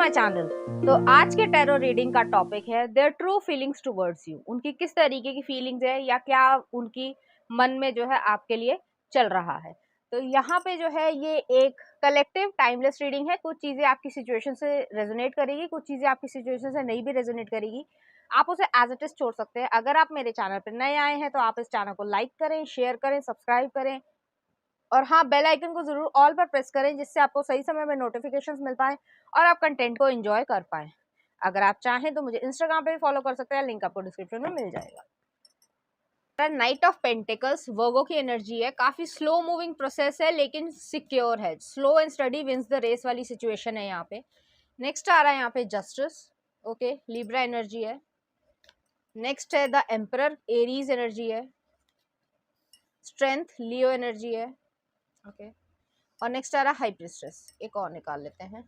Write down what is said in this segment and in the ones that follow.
My channel. तो आज के टैरो रीडिंग का टॉपिक है their true feelings towards you. उनकी किस तरीके की फीलिंग्स है या क्या उनकी मन में जो है आपके लिए चल रहा है। तो यहाँ पे जो है ये एक कलेक्टिव टाइमलेस रीडिंग है। कुछ चीजें आपकी सिचुएशन से रेजोनेट करेगी, कुछ चीजें आपकी सिचुएशन से नहीं भी रेजोनेट करेगी। आप उसे एज इट इज छोड़ सकते हैं। अगर आप मेरे चैनल पर नए आए हैं तो आप इस चैनल को लाइक करें, शेयर करें, सब्सक्राइब करें और हाँ, बेल आइकन को जरूर ऑल पर प्रेस करें जिससे आपको सही समय में नोटिफिकेशंस मिल पाए और आप कंटेंट को एंजॉय कर पाए। अगर आप चाहें तो मुझे इंस्टाग्राम पे भी फॉलो कर सकते हैं, लिंक आपको डिस्क्रिप्शन में मिल जाएगा। नाइट ऑफ पेंटिकल्स वर्गो की एनर्जी है, काफी स्लो मूविंग प्रोसेस है लेकिन सिक्योर है। Slow and steady wins the race वाली सिचुएशन है यहाँ पे। नेक्स्ट आ रहा है यहाँ पे जस्टिस, ओके, लिब्रा एनर्जी है। नेक्स्ट है द एम्परर, एरीज एनर्जी है। स्ट्रेंथ, लियो एनर्जी है, ओके। और नेक्स्ट आ रहा है हाई प्रिस्टेस, एक और निकाल लेते हैं।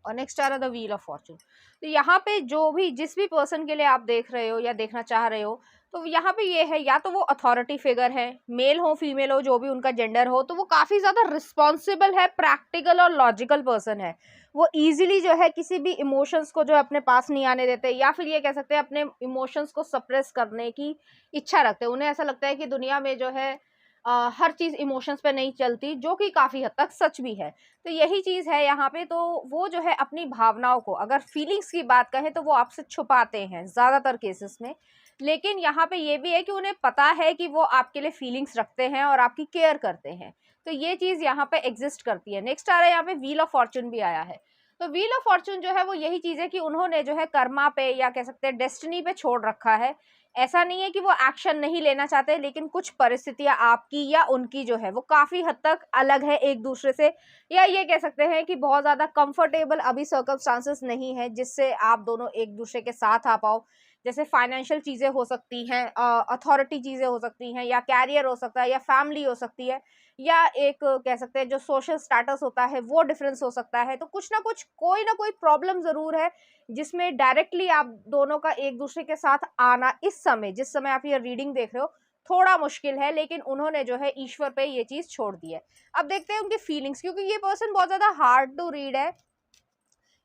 और नेक्स्ट आ रहा है द व्हील ऑफ फॉर्चून। तो यहाँ पे जो भी जिस भी पर्सन के लिए आप देख रहे हो या देखना चाह रहे हो, तो यहाँ पे ये है या तो वो अथॉरिटी फिगर है, मेल हो फीमेल हो, जो भी उनका जेंडर हो, तो वो काफी ज्यादा रिस्पॉन्सिबल है, प्रैक्टिकल और लॉजिकल पर्सन है। वो इजीली जो है किसी भी इमोशंस को जो है अपने पास नहीं आने देते, या फिर ये कह सकते हैं अपने इमोशंस को सप्रेस करने की इच्छा रखते हैं। उन्हें ऐसा लगता है कि दुनिया में जो है हर चीज इमोशंस पे नहीं चलती, जो कि काफी हद तक सच भी है। तो यही चीज है यहाँ पे। तो वो जो है अपनी भावनाओं को, अगर फीलिंग्स की बात कहें तो वो आपसे छुपाते हैं ज्यादातर केसेस में। लेकिन यहाँ पे ये भी है कि उन्हें पता है कि वो आपके लिए फीलिंग्स रखते हैं और आपकी केयर करते हैं। तो ये चीज यहाँ पे एग्जिस्ट करती है। नेक्स्ट आ रहा है यहाँ पे व्हील ऑफ फॉर्चून भी आया है। तो व्हील ऑफ फॉर्चून जो है वो यही चीज है कि उन्होंने जो है कर्मा पे या कह सकते हैं डेस्टिनी पे छोड़ रखा है। ऐसा नहीं है कि वो एक्शन नहीं लेना चाहते, लेकिन कुछ परिस्थितियां आपकी या उनकी जो है वो काफी हद तक अलग है एक दूसरे से, या ये कह सकते हैं कि बहुत ज्यादा कंफर्टेबल अभी सर्कमस्टांसेस नहीं है जिससे आप दोनों एक दूसरे के साथ आ पाओ। जैसे फाइनेंशियल चीजें हो सकती हैं, अथॉरिटी चीजें हो सकती हैं, या कैरियर हो सकता है, या फैमिली हो सकती है, या एक कह सकते हैं जो सोशल स्टेटस होता है वो डिफरेंस हो सकता है। तो कुछ ना कुछ, कोई ना कोई प्रॉब्लम जरूर है जिसमें डायरेक्टली आप दोनों का एक दूसरे के साथ आना इस समय, जिस समय आप ये रीडिंग देख रहे हो, थोड़ा मुश्किल है। लेकिन उन्होंने जो है ईश्वर पे ये चीज छोड़ दी है। अब देखते हैं उनकी फीलिंग्स, क्योंकि ये पर्सन बहुत ज्यादा हार्ड टू रीड है,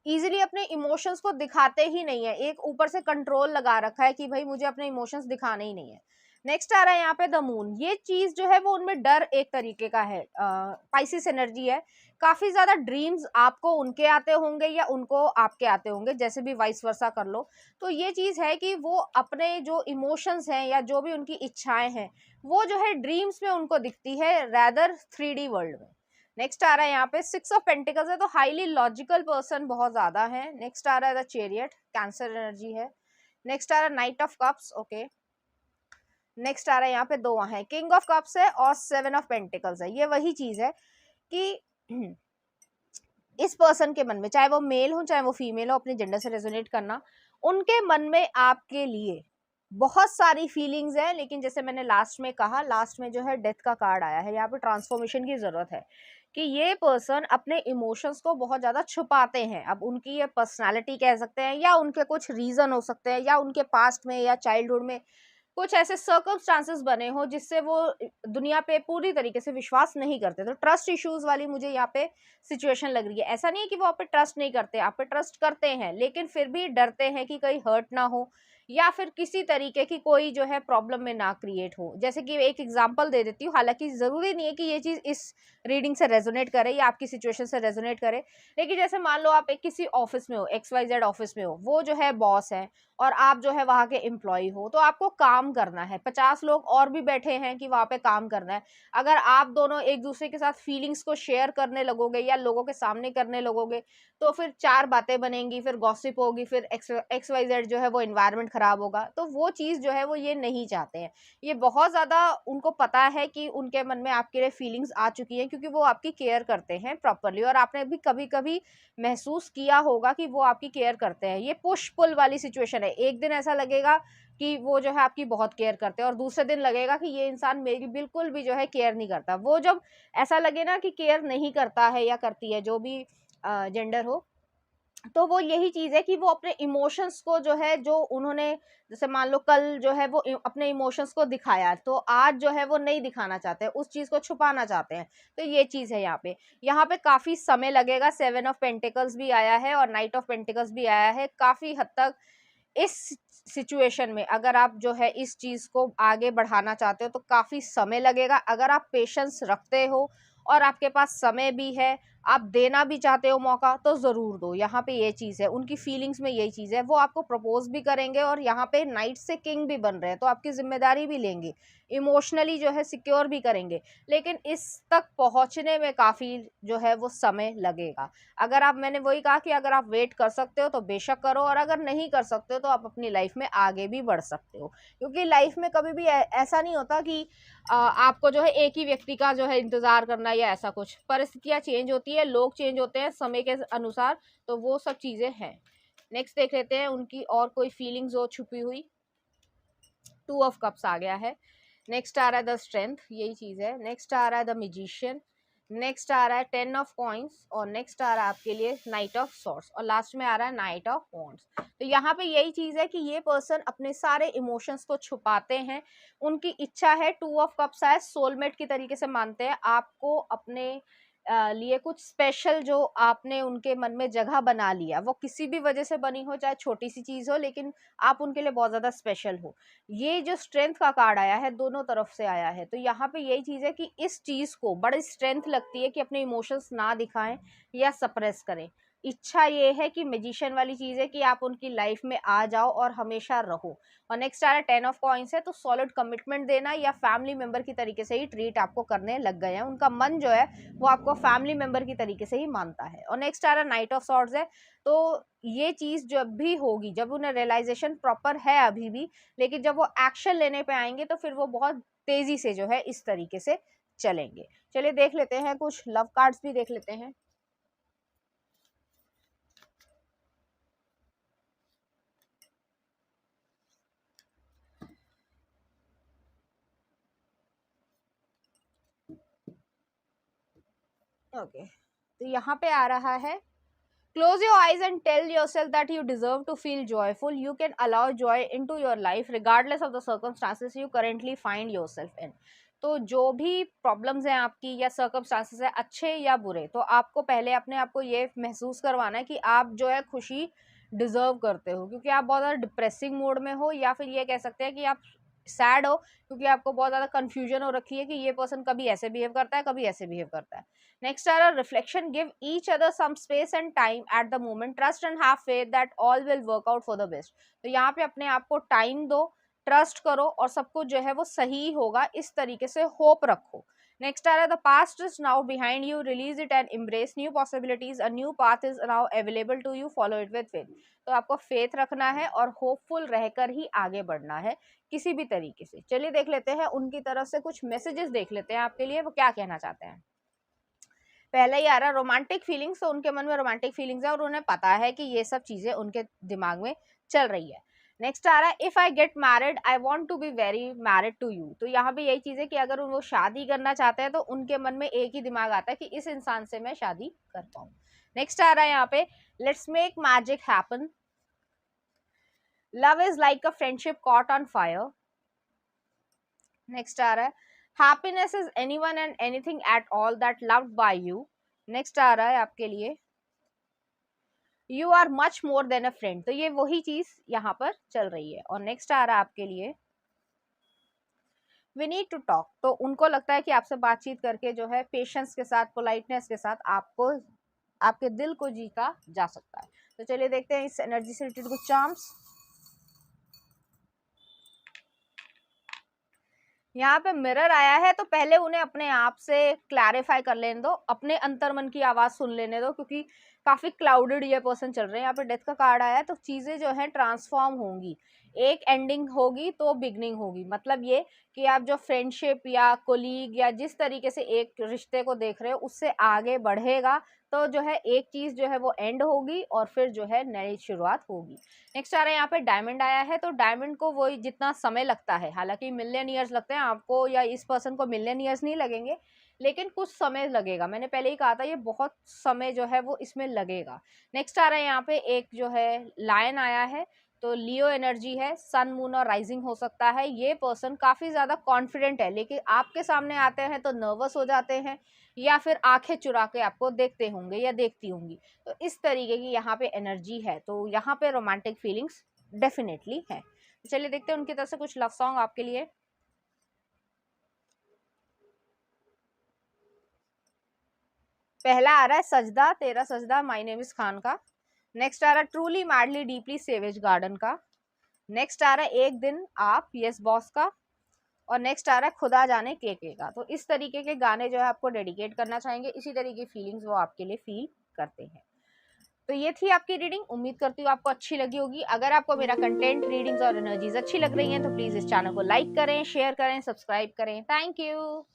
इजीली अपने इमोशंस को दिखाते ही नहीं है। एक ऊपर से कंट्रोल लगा रखा है कि भाई मुझे अपने इमोशंस दिखाने ही नहीं है। नेक्स्ट आ रहा है यहाँ पे द मून। ये चीज जो है वो उनमें डर एक तरीके का है, पाइसिस एनर्जी है। काफी ज्यादा ड्रीम्स आपको उनके आते होंगे या उनको आपके आते होंगे, जैसे भी वाइस वर्सा कर लो। तो ये चीज है कि वो अपने जो इमोशंस हैं या जो भी उनकी इच्छाएं हैं वो जो है ड्रीम्स में उनको दिखती है, रैदर 3D वर्ल्ड में। नेक्स्ट आ रहा है यहाँ पे सिक्स ऑफ पेंटिकल्स है, तो हाईली लॉजिकल पर्सन बहुत ज्यादा है। नेक्स्ट आ रहा है द चैरियट, कैंसर एनर्जी है। नेक्स्ट आ रहा है knight of cups, okay. Next आ रहा है यहाँ पे दो है, किंग ऑफ कप्स है और सेवन ऑफ पेंटिकल्स है। ये वही चीज है कि इस पर्सन के मन में, चाहे वो मेल हो चाहे वो फीमेल हो, अपने जेंडर से रेजोनेट करना, उनके मन में आपके लिए बहुत सारी फीलिंग्स है। लेकिन जैसे मैंने लास्ट में कहा, लास्ट में जो है डेथ का कार्ड आया है, यहाँ पे ट्रांसफॉर्मेशन की जरूरत है कि ये पर्सन अपने इमोशंस को बहुत ज्यादा छुपाते हैं। अब उनकी ये पर्सनालिटी कह सकते हैं, या उनके कुछ रीजन हो सकते हैं, या उनके पास्ट में या चाइल्डहुड में कुछ ऐसे सर्कमस्टांसेस बने हो जिससे वो दुनिया पे पूरी तरीके से विश्वास नहीं करते। तो ट्रस्ट इश्यूज वाली मुझे यहाँ पे सिचुएशन लग रही है। ऐसा नहीं है कि वो आप पे ट्रस्ट नहीं करते, आप पे ट्रस्ट करते हैं, लेकिन फिर भी डरते हैं कि कहीं हर्ट ना हो या फिर किसी तरीके की कोई जो है प्रॉब्लम में ना क्रिएट हो। जैसे कि एक एग्जांपल दे देती हूँ, हालांकि जरूरी नहीं है कि ये चीज इस रीडिंग से रेजोनेट करे या आपकी सिचुएशन से रेजोनेट करे। लेकिन जैसे मान लो आप एक किसी ऑफिस में हो, XYZ ऑफिस में हो, वो जो है बॉस है और आप जो है वहां के एम्प्लॉय हो, तो आपको काम करना है, 50 लोग और भी बैठे हैं कि वहां पे काम करना है। अगर आप दोनों एक दूसरे के साथ फीलिंग्स को शेयर करने लगोगे या लोगों के सामने करने लगोगे, तो फिर चार बातें बनेंगी, फिर गॉसिप होगी, फिर XYZ जो है वो एनवायरनमेंट खराब होगा। तो वो चीज जो है वो ये नहीं चाहते हैं। ये बहुत ज्यादा उनको पता है कि उनके मन में आपके लिए फीलिंग्स आ चुकी हैं, क्योंकि वो आपकी केयर करते हैं प्रॉपरली, और आपने भी कभी कभी महसूस किया होगा कि वो आपकी केयर करते हैं। ये पुश पुल वाली सिचुएशन है। एक दिन ऐसा लगेगा कि वो जो है आपकी बहुत केयर करते हैं और दूसरे दिन लगेगा कि ये इंसान मेरी बिल्कुल भी जो है केयर नहीं करता। वो जब ऐसा लगे ना कि केयर नहीं करता है या करती है, जो भी जेंडर हो, तो वो यही चीज़ है कि वो अपने इमोशंस को जो है, जो उन्होंने जैसे मान लो कल जो है वो अपने इमोशंस को दिखाया, तो आज जो है वो नहीं दिखाना चाहते हैं, उस चीज़ को छुपाना चाहते हैं। तो ये चीज़ है यहाँ पे काफ़ी समय लगेगा। 7 ऑफ पेंटिकल्स भी आया है और नाइट ऑफ पेंटिकल्स भी आया है। काफ़ी हद तक इस सिचुएशन में अगर आप जो है इस चीज़ को आगे बढ़ाना चाहते हो तो काफ़ी समय लगेगा। अगर आप पेशेंस रखते हो और आपके पास समय भी है, आप देना भी चाहते हो मौका, तो ज़रूर दो। यहाँ पे ये चीज़ है, उनकी फीलिंग्स में यही चीज़ है। वो आपको प्रपोज भी करेंगे और यहाँ पे नाइट से किंग भी बन रहे हैं, तो आपकी जिम्मेदारी भी लेंगे, इमोशनली जो है सिक्योर भी करेंगे। लेकिन इस तक पहुँचने में काफ़ी जो है वो समय लगेगा। अगर आप, मैंने वही कहा कि अगर आप वेट कर सकते हो तो बेशक करो, और अगर नहीं कर सकते हो तो आप अपनी लाइफ में आगे भी बढ़ सकते हो। क्योंकि लाइफ में कभी भी ऐसा नहीं होता कि आपको जो है एक ही व्यक्ति का जो है इंतजार करना या ऐसा कुछ। परिस्थितियां चेंज होती है, लोग चेंज होते हैं समय के अनुसार, तो वो सब चीजें हैं। नेक्स्ट देख लेते हैं उनकी और कोई फीलिंग्स हो छुपी हुई। 2 ऑफ कप्स आ गया है। नेक्स्ट आ रहा है द स्ट्रेंथ, यही चीज है। नेक्स्ट आ रहा है द मैजिशियन। नेक्स्ट आ रहा है 10 ऑफ कॉइन्स, और नेक्स्ट आ रहा है आपके लिए नाइट ऑफ सॉर्ड्स, और लास्ट में आ रहा है नाइट ऑफ वॉन्ड्स। तो यहाँ पे यही चीज है कि ये पर्सन अपने सारे इमोशंस को छुपाते हैं। उनकी इच्छा है, 2 ऑफ कप्स आए, सोलमेट की तरीके से मानते हैं आपको, अपने लिए कुछ स्पेशल जो आपने उनके मन में जगह बना लिया, वो किसी भी वजह से बनी हो, चाहे छोटी सी चीज हो, लेकिन आप उनके लिए बहुत ज्यादा स्पेशल हो। ये जो स्ट्रेंथ का कार्ड आया है, दोनों तरफ से आया है, तो यहाँ पे यही चीज है कि इस चीज को बड़ी स्ट्रेंथ लगती है कि अपने इमोशंस ना दिखाएं या सप्रेस करें। इच्छा ये है कि मैजिशियन वाली चीज है कि आप उनकी लाइफ में आ जाओ और हमेशा रहो। और नेक्स्ट आ रहा है 10 ऑफ कॉइन्स है, तो सॉलिड कमिटमेंट देना या फैमिली मेंबर की तरीके से ही ट्रीट आपको करने लग गए हैं। उनका मन जो है वो आपको फैमिली मेंबर की तरीके से ही मानता है। और नेक्स्ट आ रहा है नाइट ऑफ सॉर्ड्स है, तो ये चीज जब भी होगी, जब उन्हें रियलाइजेशन प्रॉपर है अभी भी, लेकिन जब वो एक्शन लेने पे आएंगे तो फिर वो बहुत तेजी से जो है इस तरीके से चलेंगे। चलिए देख लेते हैं, कुछ लव कार्ड्स भी देख लेते हैं। ओके, तो यहाँ पे आ रहा है, close your eyes and tell yourself that you deserve to feel joyful. You can allow joy into your life regardless of the circumstances you currently find yourself in. तो जो भी प्रॉब्लम्स हैं आपकी या सर्कमस्टांसेस है, अच्छे या बुरे, तो आपको पहले अपने आप को ये महसूस करवाना है कि आप जो है खुशी डिजर्व करते हो, क्योंकि आप बहुत ज़्यादा डिप्रेसिंग मोड में हो, या फिर ये कह सकते हैं कि आप सैड हो क्योंकि आपको बहुत ज़्यादा कंफ्यूजन हो रखी है कि ये पर्सन कभी ऐसे बिहेव करता है, कभी ऐसे बिहेव करता है। नेक्स्ट आ रहा reflection, give each other some space and time at the moment, trust and have faith that all will work out for the best. तो यहाँ पे अपने आप को टाइम दो, ट्रस्ट करो, और सब कुछ जो है वो सही होगा, इस तरीके से होप रखो। नेक्स्ट आ रहा है the past is now behind you, release it and embrace new possibilities, a new path is now available to you, follow it with faith. तो आपको फेथ रखना है और होपफुल रहकर ही आगे बढ़ना है किसी भी तरीके से। चलिए देख लेते हैं उनकी तरफ से कुछ मैसेजेस देख लेते हैं आपके लिए, वो क्या कहना चाहते हैं। पहले ही आ रहा रोमांटिक फीलिंग्स, तो उनके मन में रोमांटिक फीलिंग्स है और उन्हें पता है कि ये सब चीजें उनके दिमाग में चल रही है। नेक्स्ट आ रहा है if I get married I want to be very married to you. तो यहाँ पे यही चीज है कि अगर वो शादी करना चाहते हैं तो उनके मन में एक ही दिमाग आता है कि इस इंसान से मैं शादी कर पाऊं। नेक्स्ट आ रहा है यहाँ पे let's make magic happen, love is like a friendship caught on fire. Next आ रहा है happiness is anyone and anything at all that loved by you. Next आ रहा है आपके लिए you are much more than a friend. तो ये वही चीज यहाँ पर चल रही है। और नेक्स्ट आ रहा है आपके लिए वी नीड टू टॉक। तो उनको लगता है कि आपसे बातचीत करके जो है पेशेंस के साथ, पोलाइटनेस के साथ आपको, आपके दिल को जीता जा सकता है। तो चलिए देखते हैं इस एनर्जी से रिलेटेड कुछ चार्म्स। यहाँ पे मिरर आया है, तो पहले उन्हें अपने आप से क्लैरिफाई कर लेने दो, अपने अंतर्मन की आवाज सुन लेने दो, क्योंकि काफी क्लाउडेड ये पर्सन चल रहे हैं। यहाँ पे डेथ का कार्ड आया है, तो चीजें जो है ट्रांसफॉर्म होंगी। एक एंडिंग होगी तो बिगनिंग होगी। मतलब ये कि आप जो फ्रेंडशिप या कोलीग या जिस तरीके से एक रिश्ते को देख रहे हो उससे आगे बढ़ेगा, तो जो है एक चीज जो है वो एंड होगी और फिर जो है नई शुरुआत होगी। नेक्स्ट आ रहा है यहाँ पे डायमंड आया है, तो डायमंड को वो जितना समय लगता है, हालांकि मिलियन ईयर्स लगते हैं आपको या इस पर्सन को मिलियन ईयर्स नहीं लगेंगे, लेकिन कुछ समय लगेगा। मैंने पहले ही कहा था ये बहुत समय जो है वो इसमें लगेगा। नेक्स्ट आ रहा है यहाँ पे एक जो है लायन आया है, तो लियो एनर्जी है, सन मून और राइजिंग हो सकता है। ये पर्सन काफी ज्यादा कॉन्फिडेंट है, लेकिन आपके सामने आते हैं तो नर्वस हो जाते हैं या फिर आंखें चुरा के आपको देखते होंगे या देखती होंगी। तो इस तरीके की यहाँ पे एनर्जी है, तो यहाँ पे रोमांटिक फीलिंग्स डेफिनेटली है। चलिए देखते हैं उनकी तरफ से कुछ लव सॉन्ग आपके लिए। पहला आ रहा है सजदा तेरा सजदा, माय नेम इज खान का। नेक्स्ट आ रहा है truly madly deeply Savage Garden का। नेक्स्ट आ रहा है एक दिन आप यस बॉस का। और नेक्स्ट आ रहा है खुदा जाने के का। तो इस तरीके के गाने जो है आपको डेडिकेट करना चाहेंगे, इसी तरीके की फीलिंग्स वो आपके लिए फील करते हैं। तो ये थी आपकी रीडिंग, उम्मीद करती हूँ आपको अच्छी लगी होगी। अगर आपको मेरा कंटेंट, रीडिंग्स और एनर्जीज अच्छी लग रही हैं तो प्लीज इस चैनल को लाइक करें, शेयर करें, सब्सक्राइब करें। Thank you.